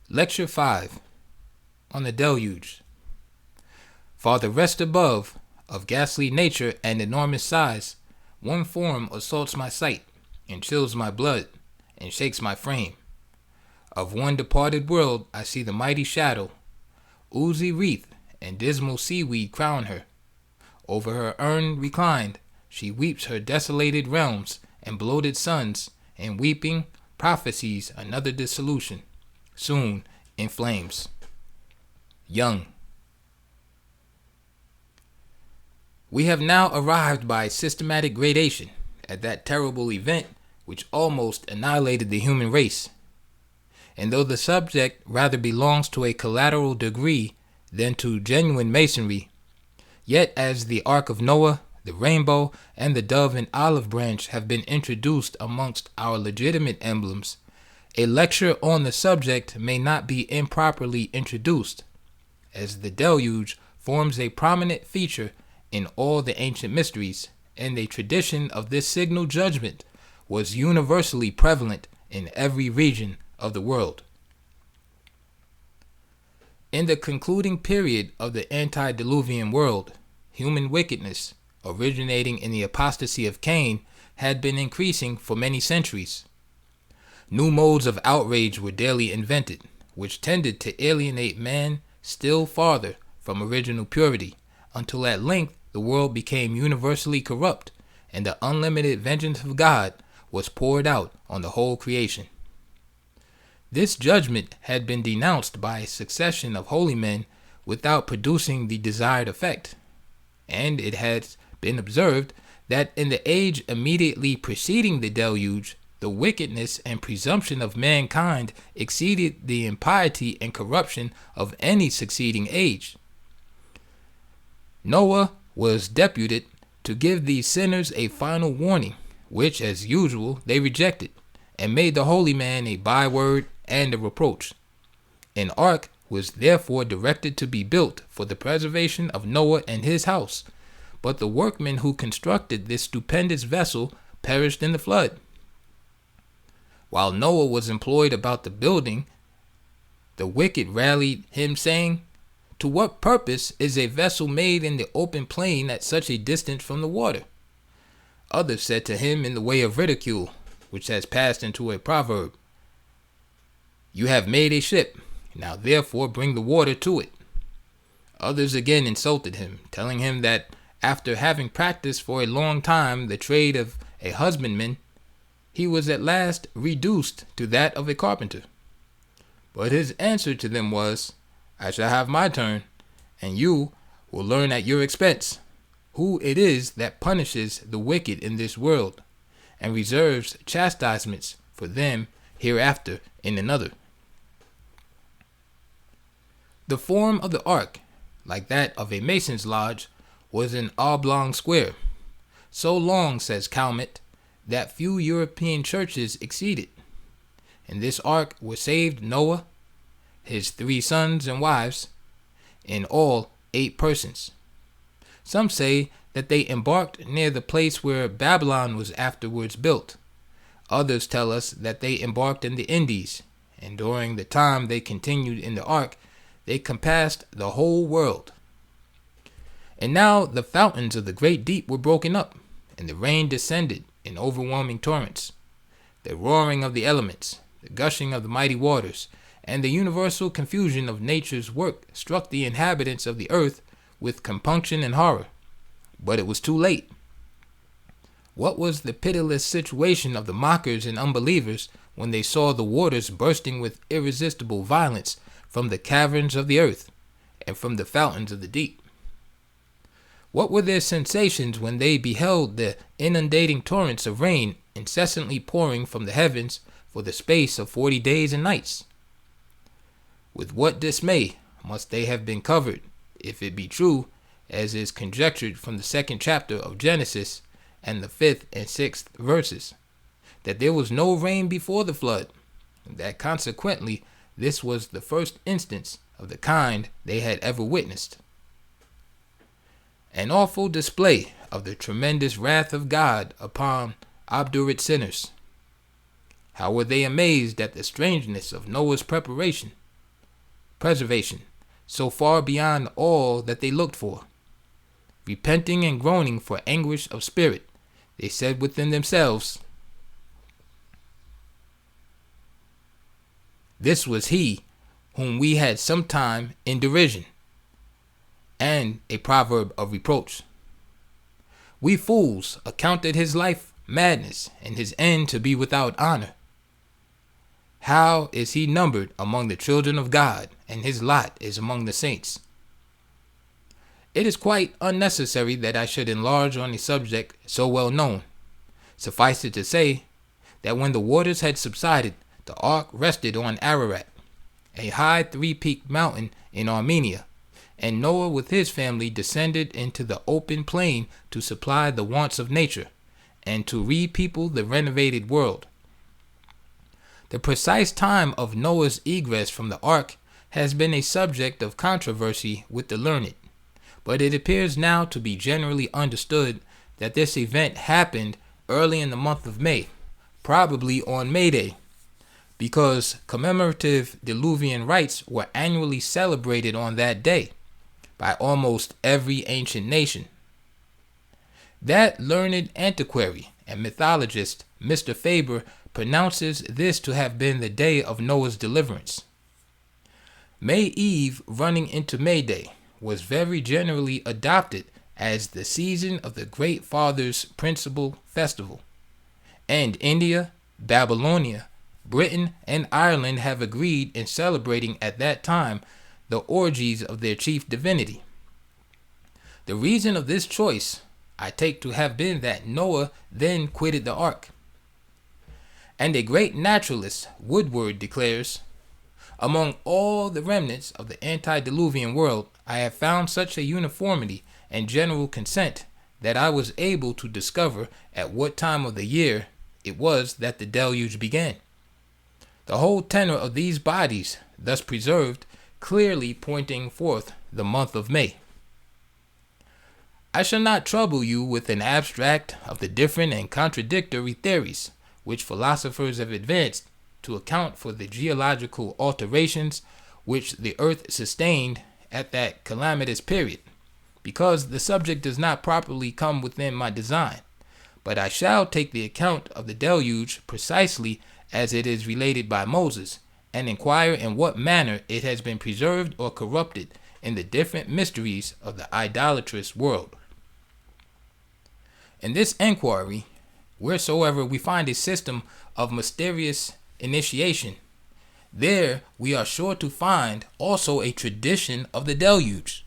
Lecture 5 on the deluge. For the rest above, of ghastly nature and enormous size, one form assaults my sight, and chills my blood, and shakes my frame. Of one departed world I see the mighty shadow, oozy wreath and dismal seaweed crown her. Over her urn reclined, she weeps her desolated realms and bloated sons, and weeping prophesies another dissolution, soon in flames. Young. We have now arrived by systematic gradation at that terrible event which almost annihilated the human race. And though the subject rather belongs to a collateral degree than to genuine masonry, yet as the Ark of Noah, the rainbow, and the dove and olive branch have been introduced amongst our legitimate emblems, a lecture on the subject may not be improperly introduced, as the deluge forms a prominent feature in all the ancient mysteries, and a tradition of this signal judgment was universally prevalent in every region of the world. In the concluding period of the antediluvian world, human wickedness, originating in the apostasy of Cain, had been increasing for many centuries. New modes of outrage were daily invented, which tended to alienate man still farther from original purity, until at length the world became universally corrupt, and the unlimited vengeance of God was poured out on the whole creation. This judgment had been denounced by a succession of holy men without producing the desired effect, and it has been observed that in the age immediately preceding the deluge, the wickedness and presumption of mankind exceeded the impiety and corruption of any succeeding age. Noah was deputed to give these sinners a final warning, which, as usual, they rejected, and made the holy man a byword and a reproach. An ark was therefore directed to be built for the preservation of Noah and his house, but the workmen who constructed this stupendous vessel perished in the flood. While Noah was employed about the building, the wicked rallied him, saying, "To what purpose is a vessel made in the open plain at such a distance from the water?" Others said to him in the way of ridicule, which has passed into a proverb, "You have made a ship, now therefore bring the water to it." Others again insulted him, telling him that after having practiced for a long time the trade of a husbandman, he was at last reduced to that of a carpenter. But his answer to them was, "I shall have my turn, and you will learn at your expense who it is that punishes the wicked in this world, and reserves chastisements for them hereafter in another." The form of the ark, like that of a mason's lodge, was an oblong square, so long, says Calmet, that few European churches exceed it. In this ark were saved Noah, his 3 sons and wives, in all 8 persons. Some say that they embarked near the place where Babylon was afterwards built. Others tell us that they embarked in the Indies, and during the time they continued in the ark, they compassed the whole world. And now the fountains of the great deep were broken up, and the rain descended in overwhelming torrents. The roaring of the elements, the gushing of the mighty waters, and the universal confusion of nature's work struck the inhabitants of the earth with compunction and horror. But it was too late. What was the pitiless situation of the mockers and unbelievers when they saw the waters bursting with irresistible violence from the caverns of the earth and from the fountains of the deep? What were their sensations when they beheld the inundating torrents of rain incessantly pouring from the heavens for the space of 40 days and nights? With what dismay must they have been covered, if it be true, as is conjectured from the 2nd chapter of Genesis and the 5th and 6th verses, that there was no rain before the flood, and that consequently this was the first instance of the kind they had ever witnessed. An awful display of the tremendous wrath of God upon obdurate sinners. How were they amazed at the strangeness of Noah's preparation, preservation, so far beyond all that they looked for. Repenting and groaning for anguish of spirit, they said within themselves, "This was he whom we had sometime in derision," and a proverb of reproach. "We fools accounted his life madness and his end to be without honor. How is he numbered among the children of God, and his lot is among the saints?" It is quite unnecessary that I should enlarge on a subject so well known. Suffice it to say that when the waters had subsided, the ark rested on Ararat, a high three-peaked mountain in Armenia, and Noah with his family descended into the open plain to supply the wants of nature and to repeople the renovated world. The precise time of Noah's egress from the ark has been a subject of controversy with the learned, but it appears now to be generally understood that this event happened early in the month of May, probably on May Day, because commemorative diluvian rites were annually celebrated on that day by almost every ancient nation. That learned antiquary and mythologist, Mr. Faber, pronounces this to have been the day of Noah's deliverance. May Eve running into May Day was very generally adopted as the season of the Great Father's principal festival, and India, Babylonia, Britain, and Ireland have agreed in celebrating at that time the orgies of their chief divinity. The reason of this choice I take to have been that Noah then quitted the ark. And a great naturalist, Woodward, declares, "Among all the remnants of the antediluvian world, I have found such a uniformity and general consent that I was able to discover at what time of the year it was that the deluge began. The whole tenor of these bodies thus preserved, clearly pointing forth the month of May." I shall not trouble you with an abstract of the different and contradictory theories which philosophers have advanced to account for the geological alterations which the earth sustained at that calamitous period, because the subject does not properly come within my design, but I shall take the account of the deluge precisely as it is related by Moses, and inquire in what manner it has been preserved or corrupted in the different mysteries of the idolatrous world. In this inquiry, wheresoever we find a system of mysterious initiation, there we are sure to find also a tradition of the deluge,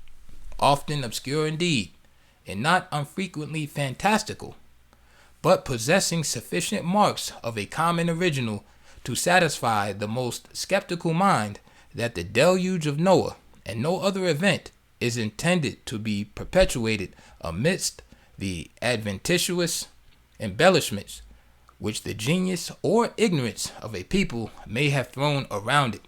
often obscure indeed, and not unfrequently fantastical, but possessing sufficient marks of a common original to satisfy the most skeptical mind that the deluge of Noah and no other event is intended to be perpetuated amidst the adventitious embellishments which the genius or ignorance of a people may have thrown around it.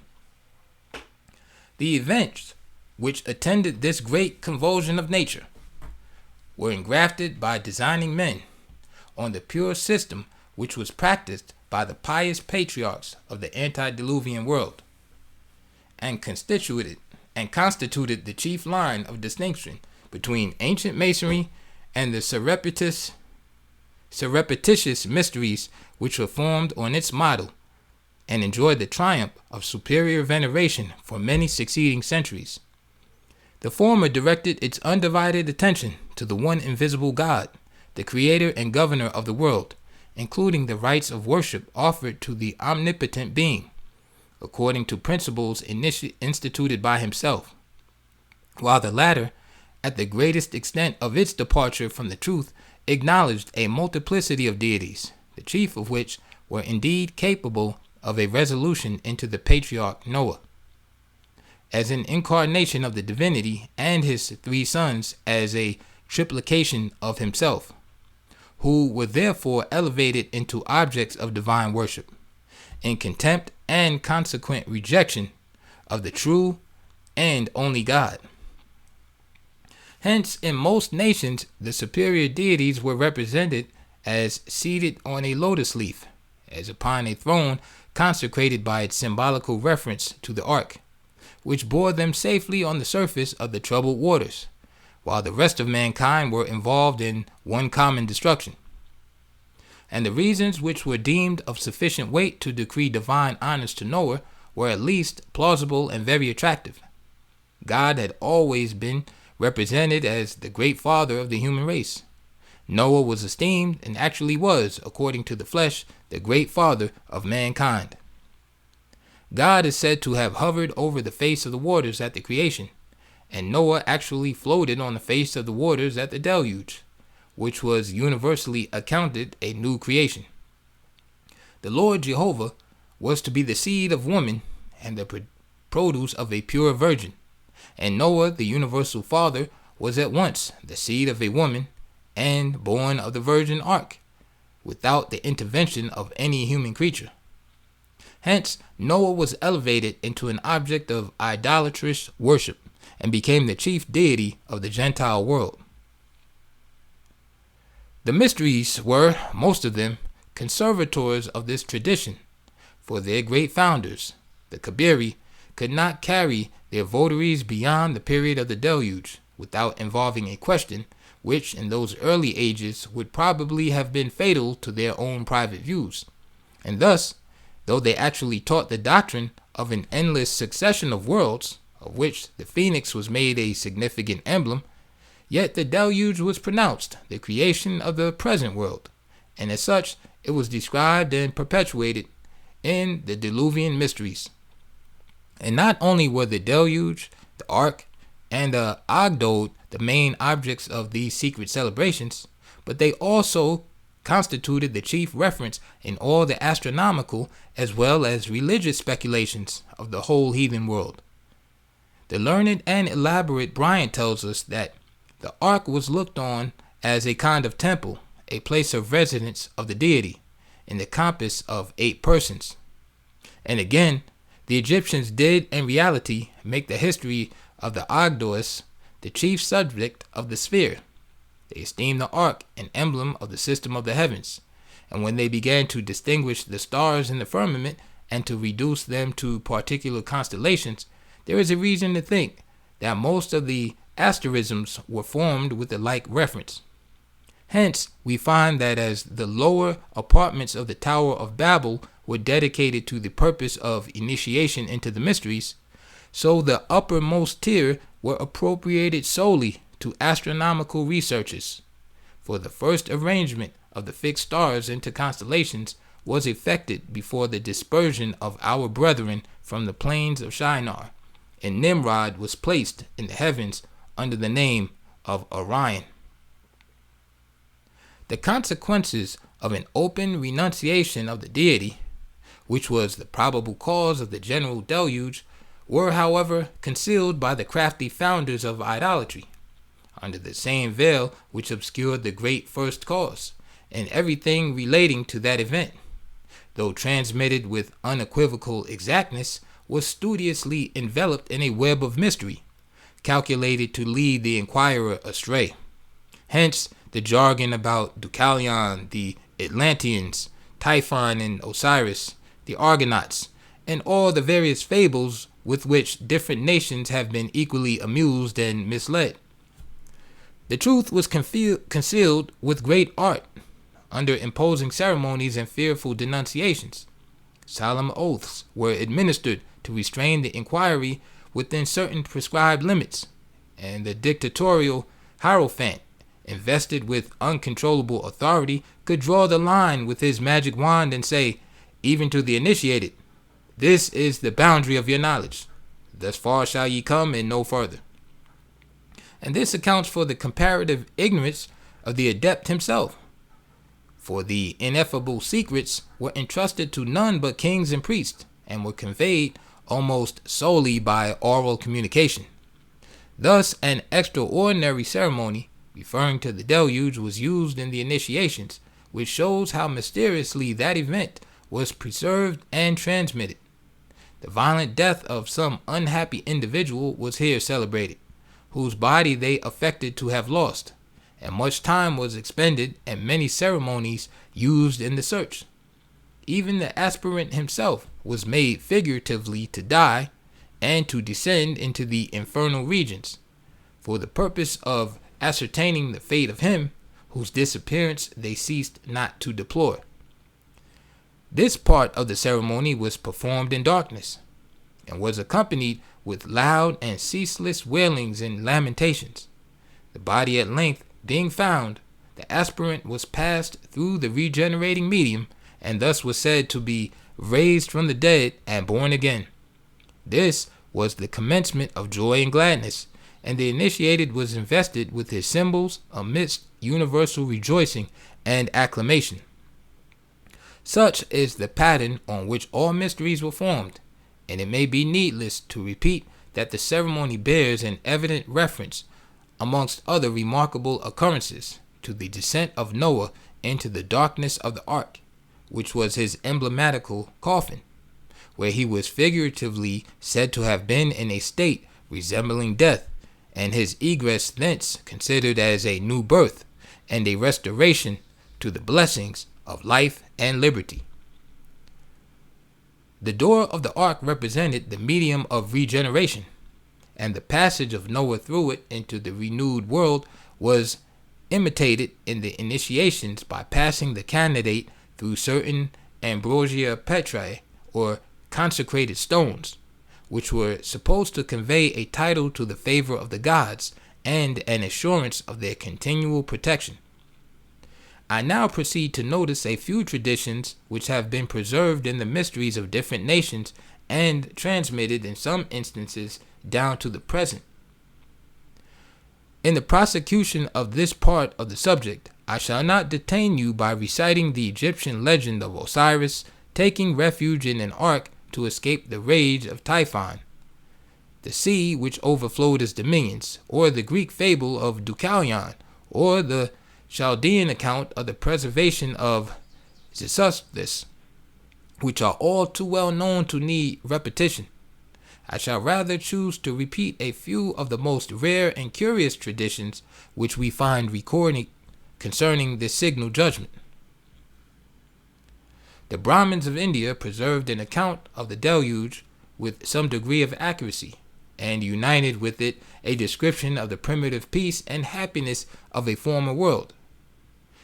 The events which attended this great convulsion of nature were engrafted by designing men on the pure system which was practiced by the pious patriarchs of the antediluvian world, and constituted the chief line of distinction between ancient masonry and the surreptitious mysteries which were formed on its model and enjoyed the triumph of superior veneration for many succeeding centuries. The former directed its undivided attention to the one invisible God, the creator and governor of the world, including the rites of worship offered to the omnipotent being, according to principles instituted by himself, while the latter, at the greatest extent of its departure from the truth, acknowledged a multiplicity of deities, the chief of which were indeed capable of a resolution into the patriarch Noah, as an incarnation of the divinity, and his three sons as a triplication of himself, who were therefore elevated into objects of divine worship, in contempt and consequent rejection of the true and only God. Hence, in most nations, the superior deities were represented as seated on a lotus leaf, as upon a throne consecrated by its symbolical reference to the ark, which bore them safely on the surface of the troubled waters, while the rest of mankind were involved in one common destruction. And the reasons which were deemed of sufficient weight to decree divine honors to Noah were at least plausible and very attractive. God had always been represented as the great father of the human race. Noah was esteemed and actually was, according to the flesh, the great father of mankind. God is said to have hovered over the face of the waters at the creation, and Noah actually floated on the face of the waters at the deluge, which was universally accounted a new creation. The Lord Jehovah was to be the seed of woman and the produce of a pure virgin, and Noah, the universal father, was at once the seed of a woman and born of the virgin ark, without the intervention of any human creature. Hence, Noah was elevated into an object of idolatrous worship and became the chief deity of the Gentile world. The mysteries were, most of them, conservators of this tradition, for their great founders, the Kabiri, could not carry their votaries beyond the period of the deluge without involving a question which in those early ages would probably have been fatal to their own private views. And thus, though they actually taught the doctrine of an endless succession of worlds, of which the phoenix was made a significant emblem, yet the deluge was pronounced the creation of the present world, and as such it was described and perpetuated in the Diluvian mysteries. And not only were the deluge, the ark, and the Ogdod the main objects of these secret celebrations, but they also constituted the chief reference in all the astronomical as well as religious speculations of the whole heathen world. The learned and elaborate Bryant tells us that the ark was looked on as a kind of temple, a place of residence of the deity, in the compass of 8 persons. And again, the Egyptians did in reality make the history of the Ogdoos the chief subject of the sphere. They esteemed the ark an emblem of the system of the heavens, and when they began to distinguish the stars in the firmament and to reduce them to particular constellations, there is a reason to think that most of the asterisms were formed with the like reference. Hence, we find that as the lower apartments of the Tower of Babel were dedicated to the purpose of initiation into the mysteries, so the uppermost tier were appropriated solely to astronomical researches, for the first arrangement of the fixed stars into constellations was effected before the dispersion of our brethren from the plains of Shinar, and Nimrod was placed in the heavens under the name of Orion. The consequences of an open renunciation of the deity, which was the probable cause of the general deluge, were, however, concealed by the crafty founders of idolatry, under the same veil which obscured the great first cause, and everything relating to that event, though transmitted with unequivocal exactness, was studiously enveloped in a web of mystery, calculated to lead the inquirer astray. Hence, the jargon about Deucalion, the Atlanteans, Typhon and Osiris, the Argonauts, and all the various fables with which different nations have been equally amused and misled. The truth was concealed with great art, under imposing ceremonies and fearful denunciations. Solemn oaths were administered to restrain the inquiry within certain prescribed limits, and the dictatorial Hierophant, invested with uncontrollable authority, could draw the line with his magic wand and say, even to the initiated, "This is the boundary of your knowledge. Thus far shall ye come and no further." And this accounts for the comparative ignorance of the adept himself, for the ineffable secrets were entrusted to none but kings and priests, and were conveyed almost solely by oral communication. Thus, an extraordinary ceremony referring to the deluge was used in the initiations, which shows how mysteriously that event was preserved and transmitted. The violent death of some unhappy individual was here celebrated, whose body they affected to have lost, and much time was expended and many ceremonies used in the search. Even the aspirant himself was made figuratively to die, and to descend into the infernal regions, for the purpose of ascertaining the fate of him whose disappearance they ceased not to deplore. This part of the ceremony was performed in darkness, and was accompanied with loud and ceaseless wailings and lamentations. The body at length being found, the aspirant was passed through the regenerating medium, and thus was said to be raised from the dead and born again. This was the commencement of joy and gladness, and the initiated was invested with his symbols amidst universal rejoicing and acclamation. Such is the pattern on which all mysteries were formed, and it may be needless to repeat that the ceremony bears an evident reference, amongst other remarkable occurrences, to the descent of Noah into the darkness of the ark, which was his emblematical coffin, where he was figuratively said to have been in a state resembling death, and his egress thence considered as a new birth and a restoration to the blessings of life and liberty. The door of the ark represented the medium of regeneration, and the passage of Noah through it into the renewed world was imitated in the initiations by passing the candidate through certain ambrosia petrae, or consecrated stones, which were supposed to convey a title to the favor of the gods and an assurance of their continual protection. I now proceed to notice a few traditions which have been preserved in the mysteries of different nations and transmitted in some instances down to the present. In the prosecution of this part of the subject, I shall not detain you by reciting the Egyptian legend of Osiris taking refuge in an ark to escape the rage of Typhon, the sea which overflowed his dominions, or the Greek fable of Deucalion, or the Chaldean account of the preservation of Xerxes, which are all too well known to need repetition. I shall rather choose to repeat a few of the most rare and curious traditions which we find recorded concerning this signal judgment. The Brahmins of India preserved an account of the deluge with some degree of accuracy, and united with it a description of the primitive peace and happiness of a former world.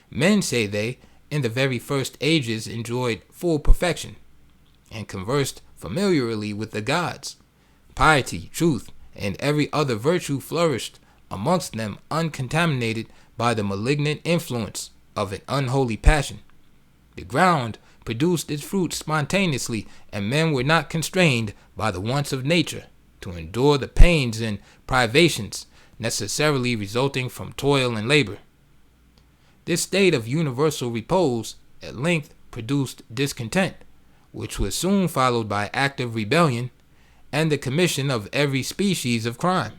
Men, say they, in the very first ages enjoyed full perfection, and conversed familiarly with the gods. Piety, truth, and every other virtue flourished amongst them, uncontaminated by the malignant influence of an unholy passion. The ground produced its fruit spontaneously, and men were not constrained by the wants of nature to endure the pains and privations necessarily resulting from toil and labor. This state of universal repose at length produced discontent, which was soon followed by active rebellion and the commission of every species of crime.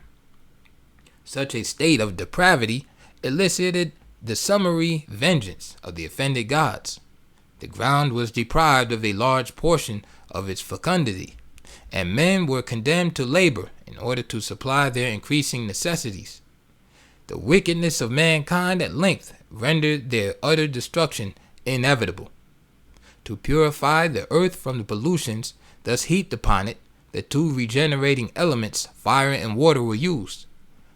Such a state of depravity elicited the summary vengeance of the offended gods. The ground was deprived of a large portion of its fecundity, and men were condemned to labor in order to supply their increasing necessities. The wickedness of mankind at length rendered their utter destruction inevitable. To purify the earth from the pollutions thus heaped upon it, the two regenerating elements, fire and water, were used.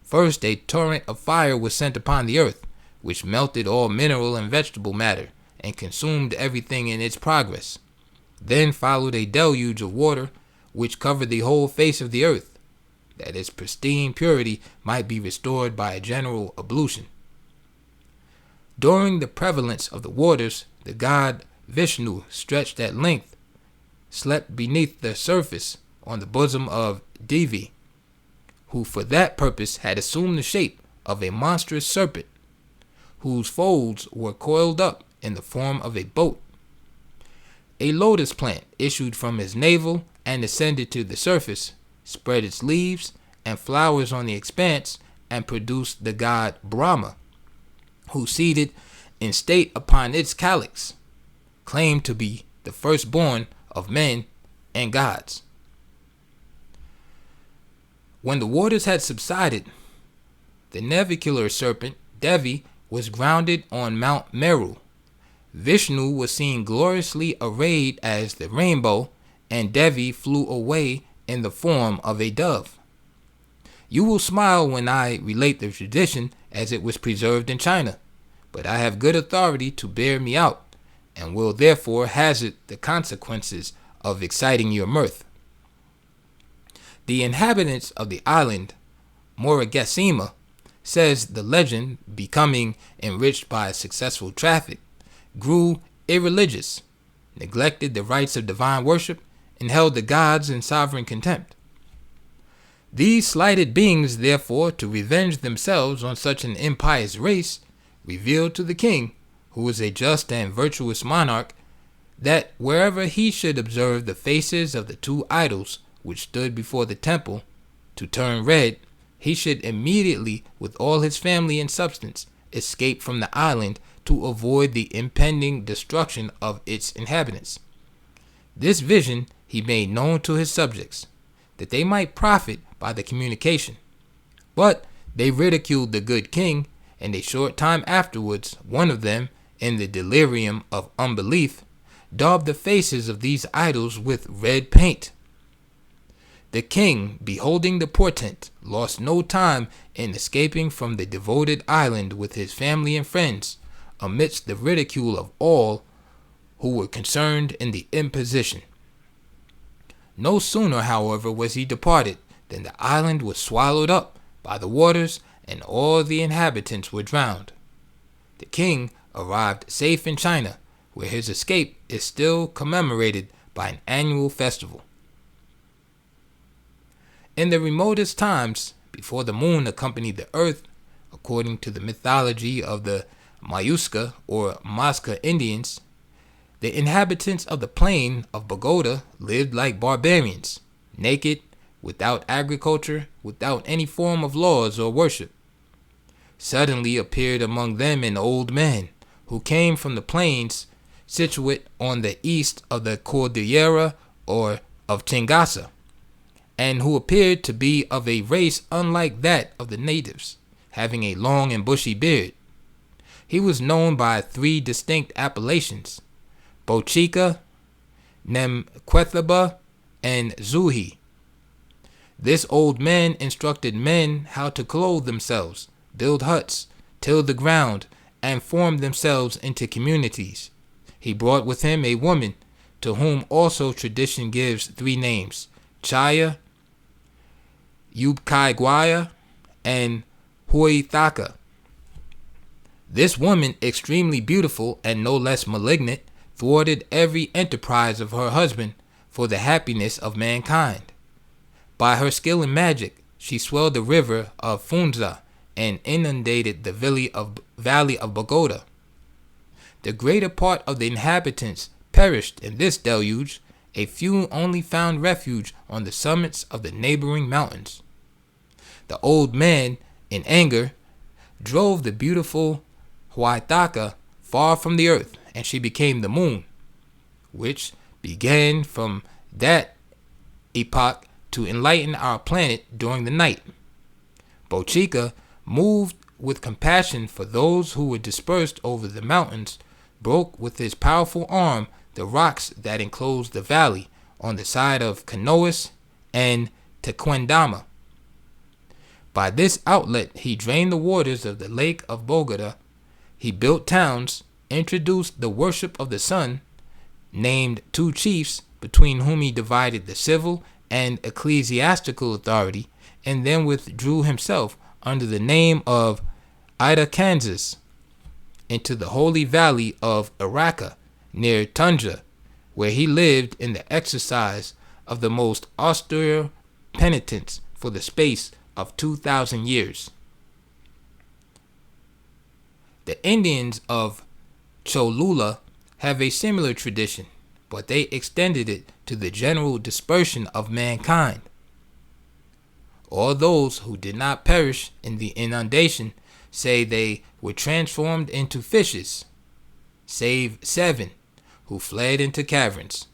First, a torrent of fire was sent upon the earth, which melted all mineral and vegetable matter, and consumed everything in its progress. Then followed a deluge of water, which covered the whole face of the earth, that its pristine purity might be restored by a general ablution. During the prevalence of the waters, the god Vishnu, stretched at length, slept beneath the surface on the bosom of Devi, who for that purpose had assumed the shape of a monstrous serpent, whose folds were coiled up in the form of a boat. A lotus plant issued from his navel and ascended to the surface, spread its leaves and flowers on the expanse, and produced the god Brahma, who, seated in state upon its calyx, claimed to be the firstborn of men and gods. When the waters had subsided, the navicular serpent Devi was grounded on Mount Meru. Vishnu was seen gloriously arrayed as the rainbow, and Devi flew away in the form of a dove. You will smile when I relate the tradition as it was preserved in China, but I have good authority to bear me out, and will therefore hazard the consequences of exciting your mirth. The inhabitants of the island Moragasima, says the legend, becoming enriched by a successful traffic, grew irreligious, neglected the rites of divine worship, and held the gods in sovereign contempt. These slighted beings, therefore, to revenge themselves on such an impious race, revealed to the king, who was a just and virtuous monarch, that wherever he should observe the faces of the two idols which stood before the temple to turn red, he should immediately, with all his family and substance, escape from the island to avoid the impending destruction of its inhabitants. This vision he made known to his subjects, that they might profit by the communication. But they ridiculed the good king, and a short time afterwards one of them, in the delirium of unbelief, daubed the faces of these idols with red paint. The king, beholding the portent, lost no time in escaping from the devoted island with his family and friends, amidst the ridicule of all who were concerned in the imposition. No sooner, however, was he departed than the island was swallowed up by the waters, and all the inhabitants were drowned. The king arrived safe in China, where his escape is still commemorated by an annual festival. In the remotest times, before the moon accompanied the earth, according to the mythology of the Mayuska or Mazca Indians, the inhabitants of the plain of Bogota lived like barbarians, naked, without agriculture, without any form of laws or worship. Suddenly appeared among them an old man, who came from the plains situate on the east of the Cordillera or of Chingasa, and who appeared to be of a race unlike that of the natives, having a long and bushy beard. He was known by 3 distinct appellations: Bochica, Nemquethaba, and Zuhi. This old man instructed men how to clothe themselves, build huts, till the ground, and form themselves into communities. He brought with him a woman, to whom also tradition gives 3 names: Chaya, Yubkaiguaya, and Huithaka. This woman, extremely beautiful and no less malignant, thwarted every enterprise of her husband for the happiness of mankind. By her skill in magic, she swelled the river of Funza and inundated the valley of Bogota. The greater part of the inhabitants perished in this deluge. A few only found refuge on the summits of the neighboring mountains. The old man, in anger, drove the beautiful Huaytaka far from the earth, and she became the moon, which began from that epoch to enlighten our planet during the night. Bochica, moved with compassion for those who were dispersed over the mountains, broke with his powerful arm the rocks that enclosed the valley on the side of Canoas and Tequendama. By this outlet he drained the waters of the lake of Bogota. He built towns, introduced the worship of the sun, named 2 chiefs between whom he divided the civil and ecclesiastical authority, and then withdrew himself under the name of Ida, Kansas, into the holy valley of Araca, near Tunja, where he lived in the exercise of the most austere penitence for the space of 2,000 years. The Indians of Cholula have a similar tradition, but they extended it to the general dispersion of mankind. All those who did not perish in the inundation say they were transformed into fishes, save 7 who fled into caverns.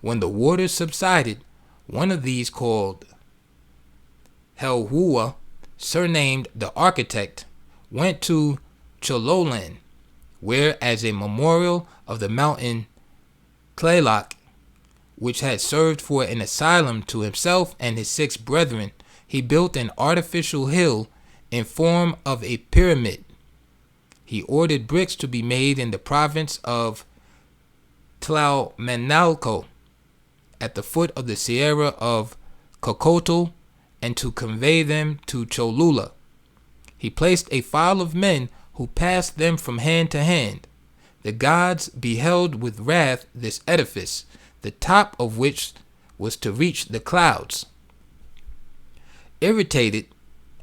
When the waters subsided, one of these, called Helhua, surnamed the architect, went to Chololan, where, as a memorial of the mountain Tlaloc, which had served for an asylum to himself and his 6 brethren, he built an artificial hill in form of a pyramid. He ordered bricks to be made in the province of Tlamanalco, at the foot of the Sierra of Cocotl, and to convey them to Cholula. He placed a file of men who passed them from hand to hand. The gods beheld with wrath this edifice, the top of which was to reach the clouds. Irritated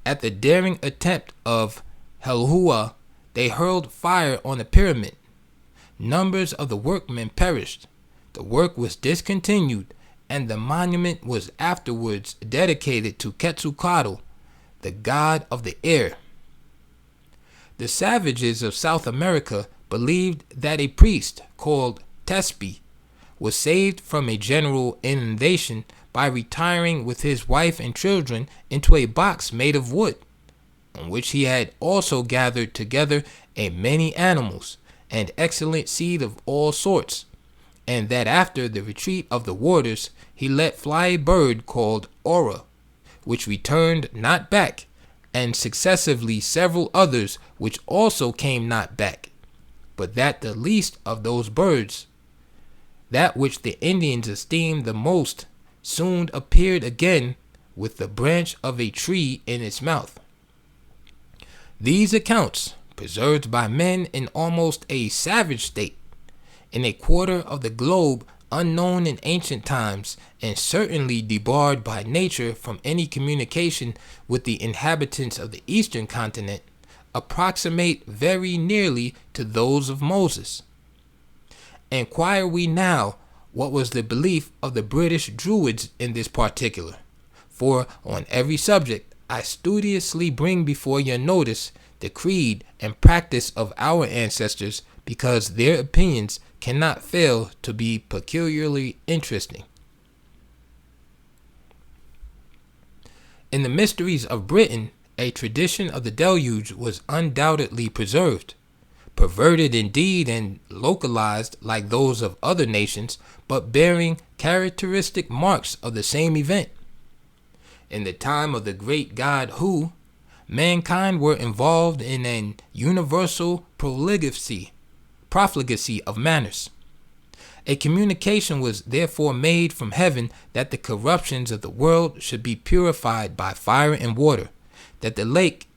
at the daring attempt of Helhua, they hurled fire on the pyramid. Numbers of the workmen perished. The work was discontinued, and the monument was afterwards dedicated to Quetzalcoatl, the god of the air. The savages of South America believed that a priest called Tespi was saved from a general inundation by retiring with his wife and children into a box made of wood, on which he had also gathered together a many animals and excellent seed of all sorts, and that after the retreat of the waters he let fly a bird called Aura, which returned not back, and successively several others which also came not back, but that the least of those birds, that which the Indians esteemed the most, soon appeared again with the branch of a tree in its mouth. These accounts, preserved by men in almost a savage state, in a quarter of the globe unknown in ancient times, and certainly debarred by nature from any communication with the inhabitants of the eastern continent, approximate very nearly to those of Moses. Inquire we now what was the belief of the British Druids in this particular, for on every subject I studiously bring before your notice the creed and practice of our ancestors, because their opinions cannot fail to be peculiarly interesting. In the mysteries of Britain, a tradition of the deluge was undoubtedly preserved, perverted indeed and localized like those of other nations, but bearing characteristic marks of the same event. In the time of the great god Hu, mankind were involved in an universal profligacy of manners. A communication was therefore made from heaven that the corruptions of the world should be purified by fire and water, that the lake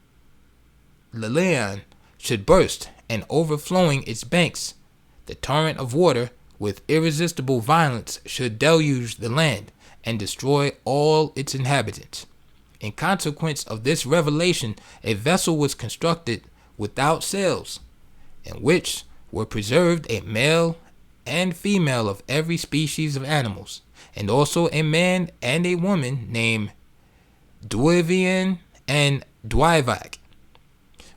Lilian should burst, and overflowing its banks, the torrent of water with irresistible violence should deluge the land and destroy all its inhabitants. In consequence of this revelation, a vessel was constructed without sails, in which were preserved a male and female of every species of animals, and also a man and a woman named Dwivian and Dwivak.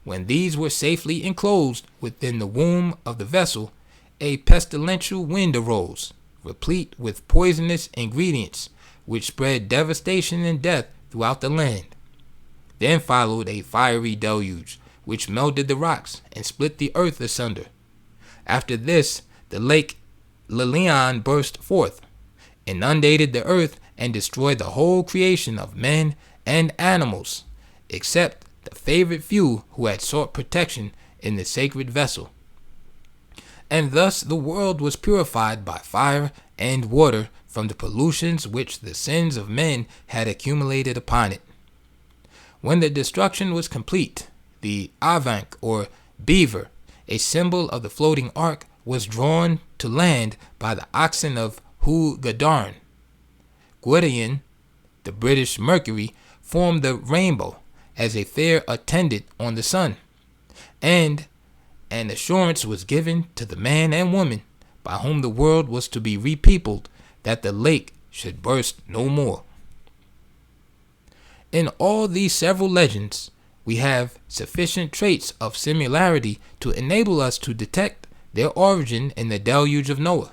When these were safely enclosed within the womb of the vessel, a pestilential wind arose, replete with poisonous ingredients, which spread devastation and death throughout the land. Then followed a fiery deluge, which melted the rocks and split the earth asunder. After this, the lake Lilian burst forth, inundated the earth, and destroyed the whole creation of men and animals, except the favored few who had sought protection in the sacred vessel. And thus the world was purified by fire and water from the pollutions which the sins of men had accumulated upon it. When the destruction was complete, the avank, or beaver, a symbol of the floating ark, was drawn to land by the oxen of Hu Gadarn. Gwydion, the British Mercury, formed the rainbow as a fair attendant on the sun, and an assurance was given to the man and woman by whom the world was to be repeopled, that the lake should burst no more. In all these several legends, we have sufficient traits of similarity to enable us to detect their origin in the deluge of Noah.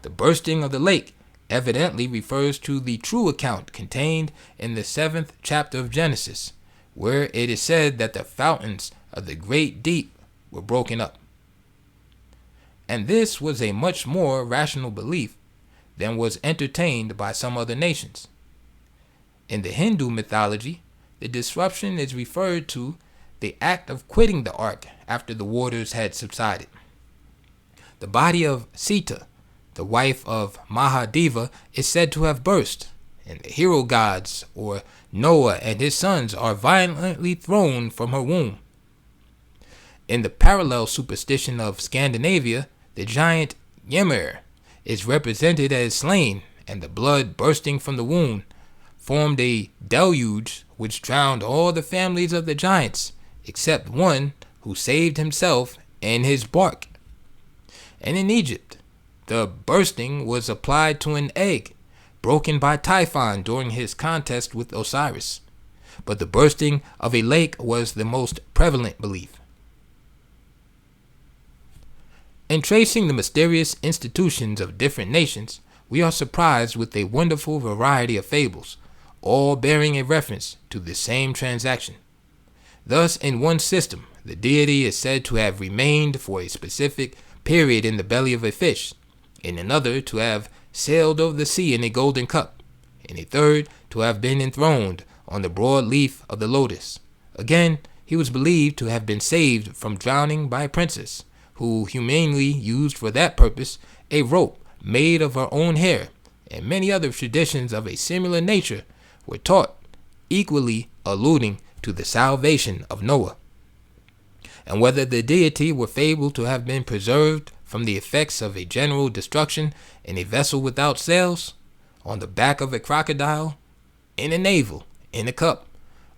The bursting of the lake evidently refers to the true account contained in the 7th chapter of Genesis, where it is said that the fountains of the great deep were broken up. And this was a much more rational belief than was entertained by some other nations. In the Hindu mythology, the disruption is referred to the act of quitting the ark after the waters had subsided. The body of Sita, the wife of Mahadeva, is said to have burst, and the hero gods, or Noah and his sons, are violently thrown from her womb. In the parallel superstition of Scandinavia, the giant Ymir is represented as slain, and the blood bursting from the wound formed a deluge which drowned all the families of the giants, except one who saved himself and his bark. And in Egypt, the bursting was applied to an egg broken by Typhon during his contest with Osiris, but the bursting of a lake was the most prevalent belief. In tracing the mysterious institutions of different nations, we are surprised with a wonderful variety of fables, all bearing a reference to the same transaction. Thus, in one system, the deity is said to have remained for a specific period in the belly of a fish, in another to have sailed over the sea in a golden cup, in a third to have been enthroned on the broad leaf of the lotus. Again, he was believed to have been saved from drowning by a princess, who humanely used for that purpose a rope made of her own hair, and many other traditions of a similar nature were taught, equally alluding to the salvation of Noah. And whether the deity were fabled to have been preserved from the effects of a general destruction in a vessel without sails, on the back of a crocodile, in a navel, in a cup,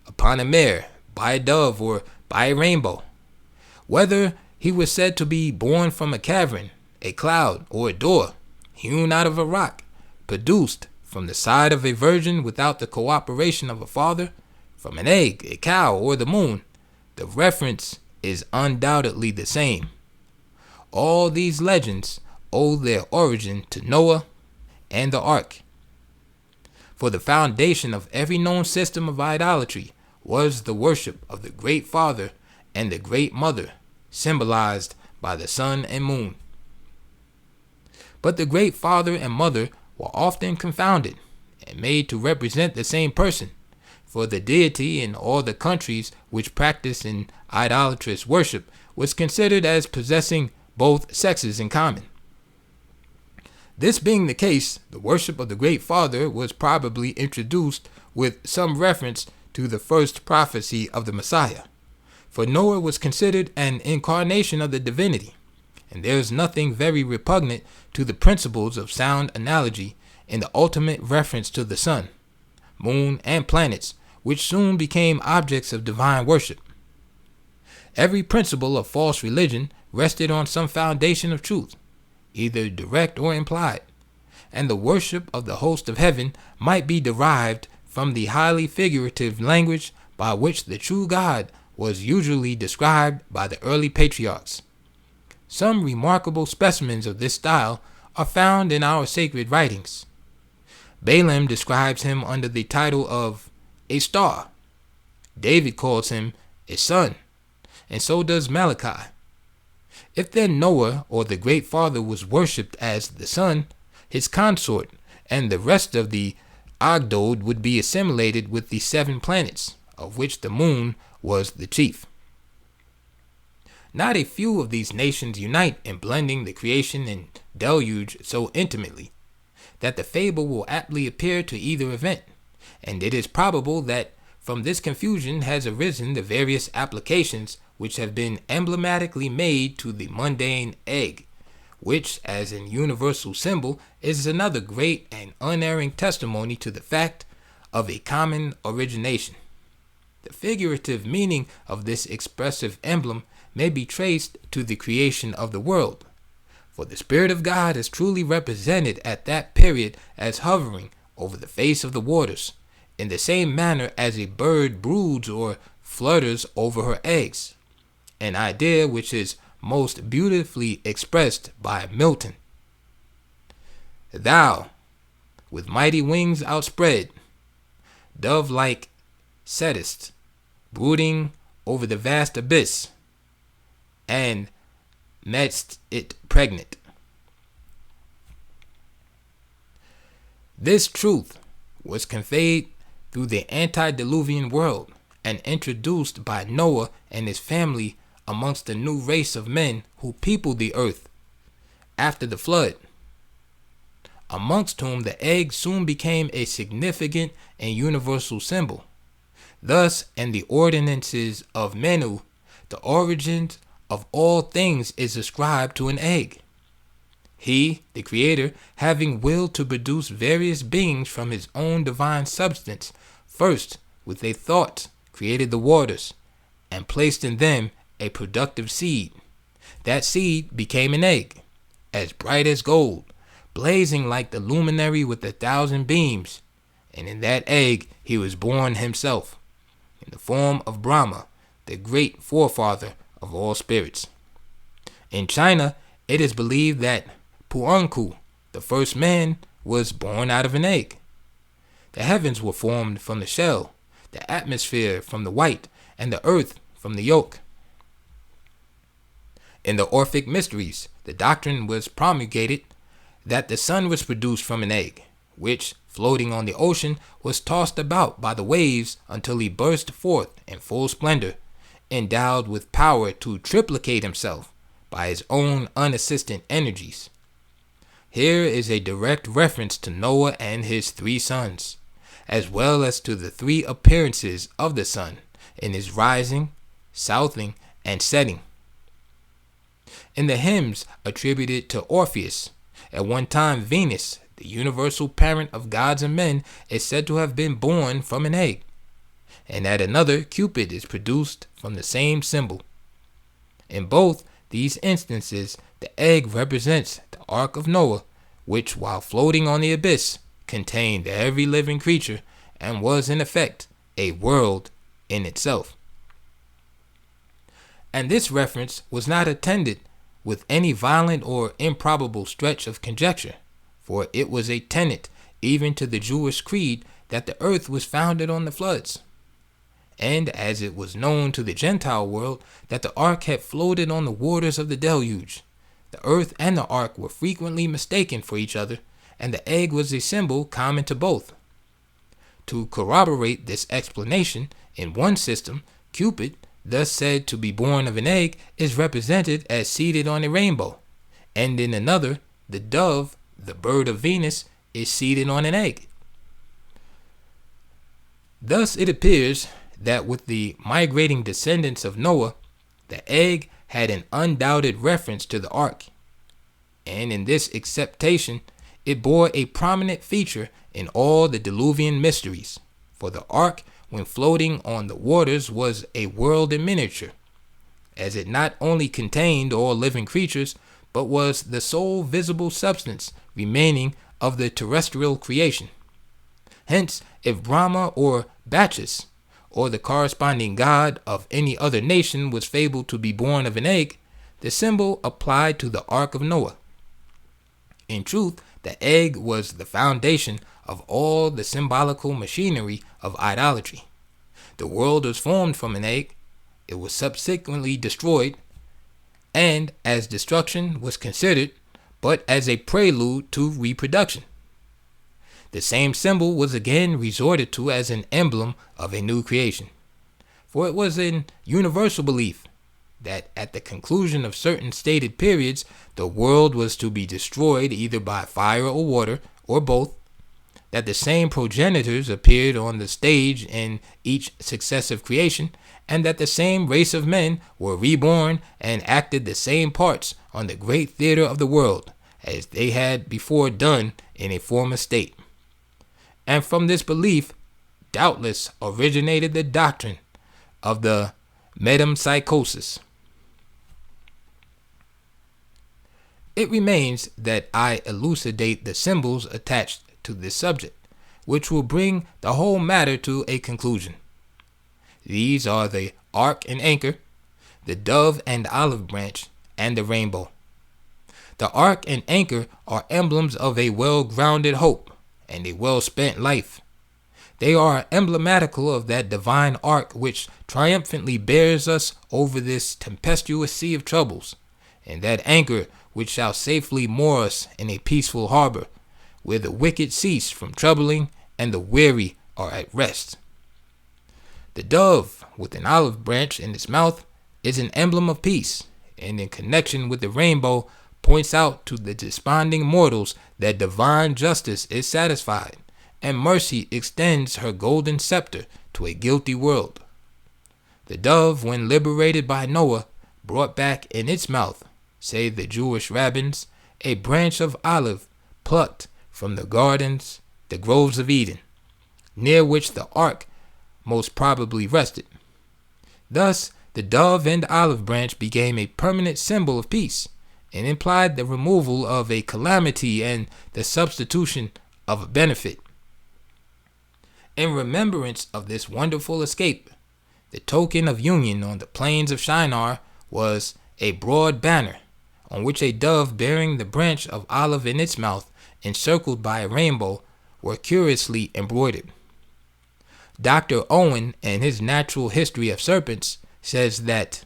upon a mare, by a dove, or by a rainbow, whether he was said to be born from a cavern, a cloud, or a door, hewn out of a rock, produced from the side of a virgin without the cooperation of a father, from an egg, a cow, or the moon, the reference is undoubtedly the same. All these legends owe their origin to Noah and the ark. For the foundation of every known system of idolatry was the worship of the Great Father and the Great Mother, symbolized by the sun and moon. But the Great Father and Mother were often confounded and made to represent the same person, for the deity in all the countries which practiced in idolatrous worship was considered as possessing both sexes in common. This being the case, the worship of the Great Father was probably introduced with some reference to the first prophecy of the Messiah, for Noah was considered an incarnation of the divinity, and there is nothing very repugnant to the principles of sound analogy in the ultimate reference to the sun, moon, and planets, which soon became objects of divine worship. Every principle of false religion rested on some foundation of truth, either direct or implied, and the worship of the host of heaven might be derived from the highly figurative language by which the true God was usually described by the early patriarchs. Some remarkable specimens of this style are found in our sacred writings. Balaam describes him under the title of a star. David calls him a sun, and so does Malachi. If then Noah or the Great Father was worshipped as the sun, his consort and the rest of the Ogdoad would be assimilated with the 7 planets, of which the moon was the chief. Not a few of these nations unite in blending the creation and deluge so intimately that the fable will aptly appear to either event, and it is probable that from this confusion has arisen the various applications which have been emblematically made to the mundane egg, which, as an universal symbol, is another great and unerring testimony to the fact of a common origination. The figurative meaning of this expressive emblem may be traced to the creation of the world, for the Spirit of God is truly represented at that period as hovering over the face of the waters, in the same manner as a bird broods or flutters over her eggs, an idea which is most beautifully expressed by Milton. Thou, with mighty wings outspread, dove-like settest, brooding over the vast abyss, and madst it pregnant. This truth was conveyed through the antediluvian world and introduced by Noah and his family amongst the new race of men who peopled the earth after the flood, amongst whom the egg soon became a significant and universal symbol. Thus, in the ordinances of Menu, the origins of all things is ascribed to an egg. He, the Creator, having willed to produce various beings from his own divine substance, first, with a thought, created the waters, and placed in them a productive seed. That seed became an egg, as bright as gold, blazing like the luminary with 1,000 beams, and in that egg he was born himself, in the form of Brahma, the great forefather of all spirits. In China, it is believed that Puanku, the first man, was born out of an egg. The heavens were formed from the shell, the atmosphere from the white, and the earth from the yolk. In the Orphic Mysteries, the doctrine was promulgated that the sun was produced from an egg, which, floating on the ocean, was tossed about by the waves until he burst forth in full splendor, endowed with power to triplicate himself by his own unassisted energies. Here is a direct reference to Noah and his 3 sons, as well as to the 3 appearances of the sun in his rising, southing, and setting. In the hymns attributed to Orpheus, at one time Venus, the universal parent of gods and men, is said to have been born from an egg, and at another Cupid is produced from the same symbol. In both these instances, the egg represents the Ark of Noah, which, while floating on the abyss, contained every living creature and was in effect a world in itself. And this reference was not attended with any violent or improbable stretch of conjecture, for it was a tenet even to the Jewish creed that the earth was founded on the floods. And as it was known to the Gentile world that the ark had floated on the waters of the deluge, the earth and the ark were frequently mistaken for each other, and the egg was a symbol common to both. To corroborate this explanation, in one system, Cupid, thus said to be born of an egg, is represented as seated on a rainbow, and in another, the dove, the bird of Venus, is seated on an egg. Thus it appears that with the migrating descendants of Noah, the egg had an undoubted reference to the ark, and in this acceptation, it bore a prominent feature in all the diluvian mysteries, for the ark, when floating on the waters, was a world in miniature, as it not only contained all living creatures, but was the sole visible substance remaining of the terrestrial creation. Hence, if Brahma or Bacchus, or the corresponding god of any other nation, was fabled to be born of an egg, the symbol applied to the Ark of Noah. In truth, the egg was the foundation of all the symbolical machinery of idolatry. The world was formed from an egg, it was subsequently destroyed, and as destruction was considered but as a prelude to reproduction. The same symbol was again resorted to as an emblem of a new creation, for it was an universal belief that at the conclusion of certain stated periods, the world was to be destroyed either by fire or water, or both, that the same progenitors appeared on the stage in each successive creation, and that the same race of men were reborn and acted the same parts on the great theater of the world as they had before done in a former state. And from this belief doubtless originated the doctrine of the metempsychosis. It remains that I elucidate the symbols attached to this subject, which will bring the whole matter to a conclusion. These are the ark and anchor, the dove and olive branch, and the rainbow. The ark and anchor are emblems of a well-grounded hope and a well-spent life. They are emblematical of that divine ark which triumphantly bears us over this tempestuous sea of troubles, and that anchor which shall safely moor us in a peaceful harbor, where the wicked cease from troubling and the weary are at rest. The dove, with an olive branch in its mouth, is an emblem of peace, and in connection with the rainbow, points out to the desponding mortals that divine justice is satisfied, and mercy extends her golden scepter to a guilty world. The dove, when liberated by Noah, brought back in its mouth, say the Jewish rabbins, a branch of olive plucked from the gardens, the groves of Eden, near which the ark most probably rested. Thus, the dove and olive branch became a permanent symbol of peace, and implied the removal of a calamity and the substitution of a benefit. In remembrance of this wonderful escape, the token of union on the plains of Shinar was a broad banner, on which a dove bearing the branch of olive in its mouth, encircled by a rainbow, were curiously embroidered. Dr. Owen, in his Natural History of Serpents, says that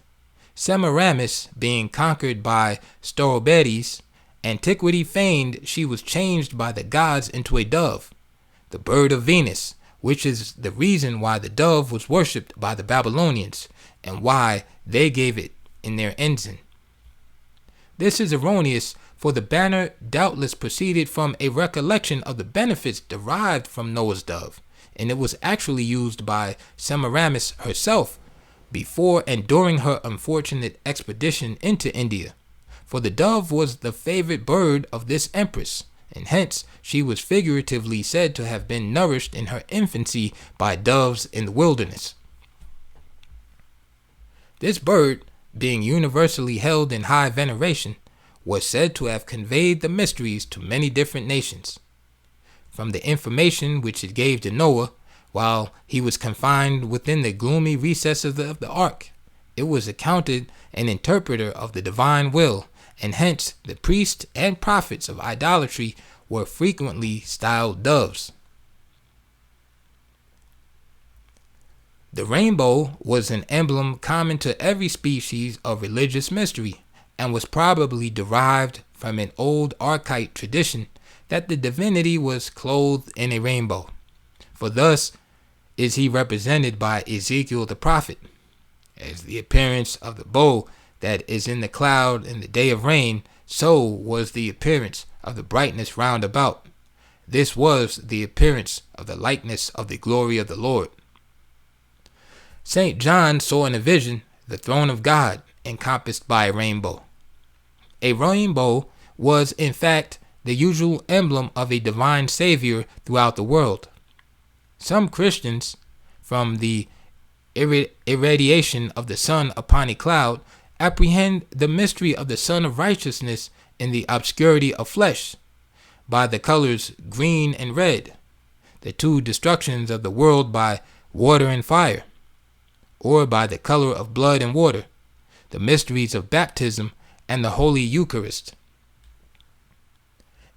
Semiramis, being conquered by Storobetes, antiquity feigned she was changed by the gods into a dove, the bird of Venus, which is the reason why the dove was worshipped by the Babylonians, and why they gave it in their ensign. This is erroneous, for the banner doubtless proceeded from a recollection of the benefits derived from Noah's dove, and it was actually used by Semiramis herself before and during her unfortunate expedition into India, for the dove was the favorite bird of this empress, and hence she was figuratively said to have been nourished in her infancy by doves in the wilderness. This bird, being universally held in high veneration, was said to have conveyed the mysteries to many different nations. From the information which it gave to Noah, while he was confined within the gloomy recesses of the ark, it was accounted an interpreter of the divine will, and hence the priests and prophets of idolatry were frequently styled doves. The rainbow was an emblem common to every species of religious mystery, and was probably derived from an old archaic tradition that the divinity was clothed in a rainbow. For thus is he represented by Ezekiel the prophet, as the appearance of the bow that is in the cloud in the day of rain, so was the appearance of the brightness round about. This was the appearance of the likeness of the glory of the Lord. St. John saw in a vision the throne of God encompassed by a rainbow. A rainbow was, in fact, the usual emblem of a divine Savior throughout the world. Some Christians, from the irradiation of the sun upon a cloud, apprehend the mystery of the Son of Righteousness in the obscurity of flesh, by the colors green and red, the two destructions of the world by water and fire, or by the color of blood and water, the mysteries of baptism and the Holy Eucharist.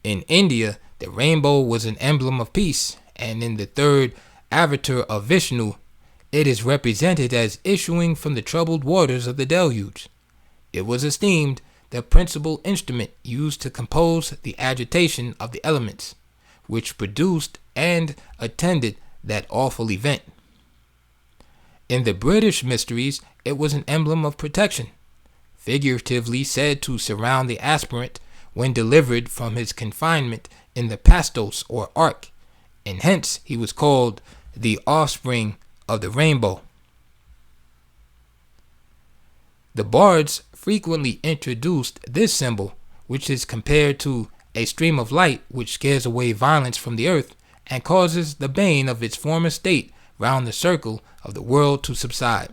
In India, the rainbow was an emblem of peace, and in the third avatar of Vishnu, it is represented as issuing from the troubled waters of the deluge. It was esteemed the principal instrument used to compose the agitation of the elements, which produced and attended that awful event. In the British mysteries, it was an emblem of protection, figuratively said to surround the aspirant when delivered from his confinement in the pastos or ark, and hence he was called the offspring of the rainbow. The bards frequently introduced this symbol, which is compared to a stream of light which scares away violence from the earth and causes the bane of its former state round the circle of the world to subside.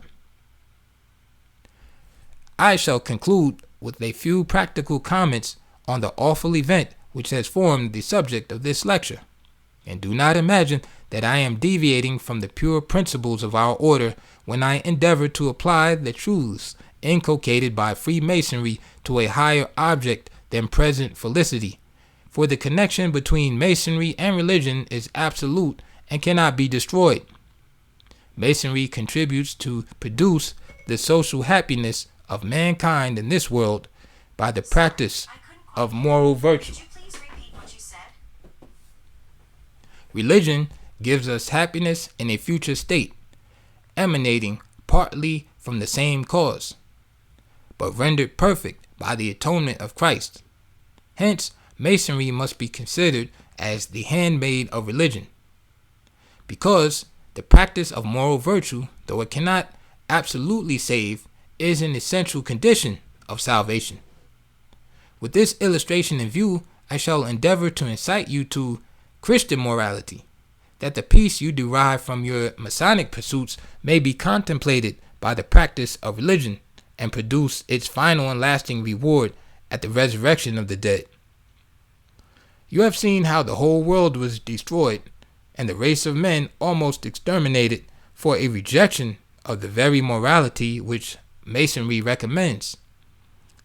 I shall conclude with a few practical comments on the awful event which has formed the subject of this lecture, and do not imagine that I am deviating from the pure principles of our order when I endeavor to apply the truths inculcated by Freemasonry to a higher object than present felicity, for the connection between Masonry and religion is absolute and cannot be destroyed. Masonry contributes to produce the social happiness of mankind in this world by the practice of moral virtue. Could you please repeat what you said? Religion gives us happiness in a future state, emanating partly from the same cause, but rendered perfect by the atonement of Christ. Hence, Masonry must be considered as the handmaid of religion, because the practice of moral virtue, though it cannot absolutely save, is an essential condition of salvation. With this illustration in view, I shall endeavor to incite you to Christian morality, that the peace you derive from your Masonic pursuits may be contemplated by the practice of religion and produce its final and lasting reward at the resurrection of the dead. You have seen how the whole world was destroyed and the race of men almost exterminated for a rejection of the very morality which Masonry recommends.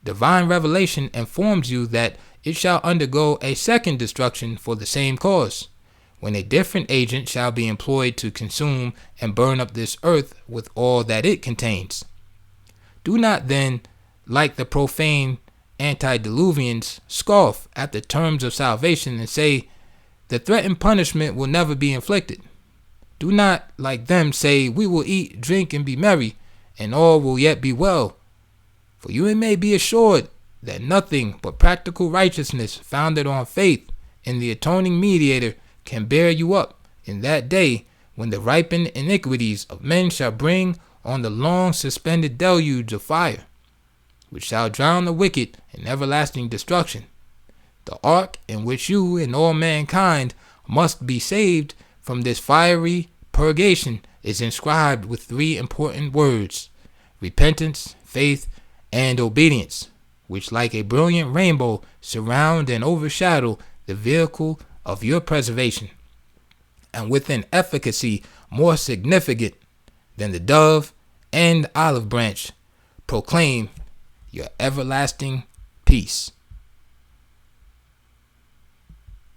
Divine revelation informs you that it shall undergo a second destruction for the same cause, when a different agent shall be employed to consume and burn up this earth with all that it contains. Do not then, like the profane antediluvians, scoff at the terms of salvation and say, the threatened punishment will never be inflicted. Do not, like them, say, we will eat, drink, and be merry, and all will yet be well. For you may be assured that nothing but practical righteousness founded on faith in the atoning mediator can bear you up in that day when the ripened iniquities of men shall bring on the long suspended deluge of fire, which shall drown the wicked in everlasting destruction. The ark in which you and all mankind must be saved from this fiery purgation is inscribed with three important words: repentance, faith, and obedience, which like a brilliant rainbow surround and overshadow the vehicle of your preservation, and with an efficacy more significant than the dove and olive branch, proclaim your everlasting peace.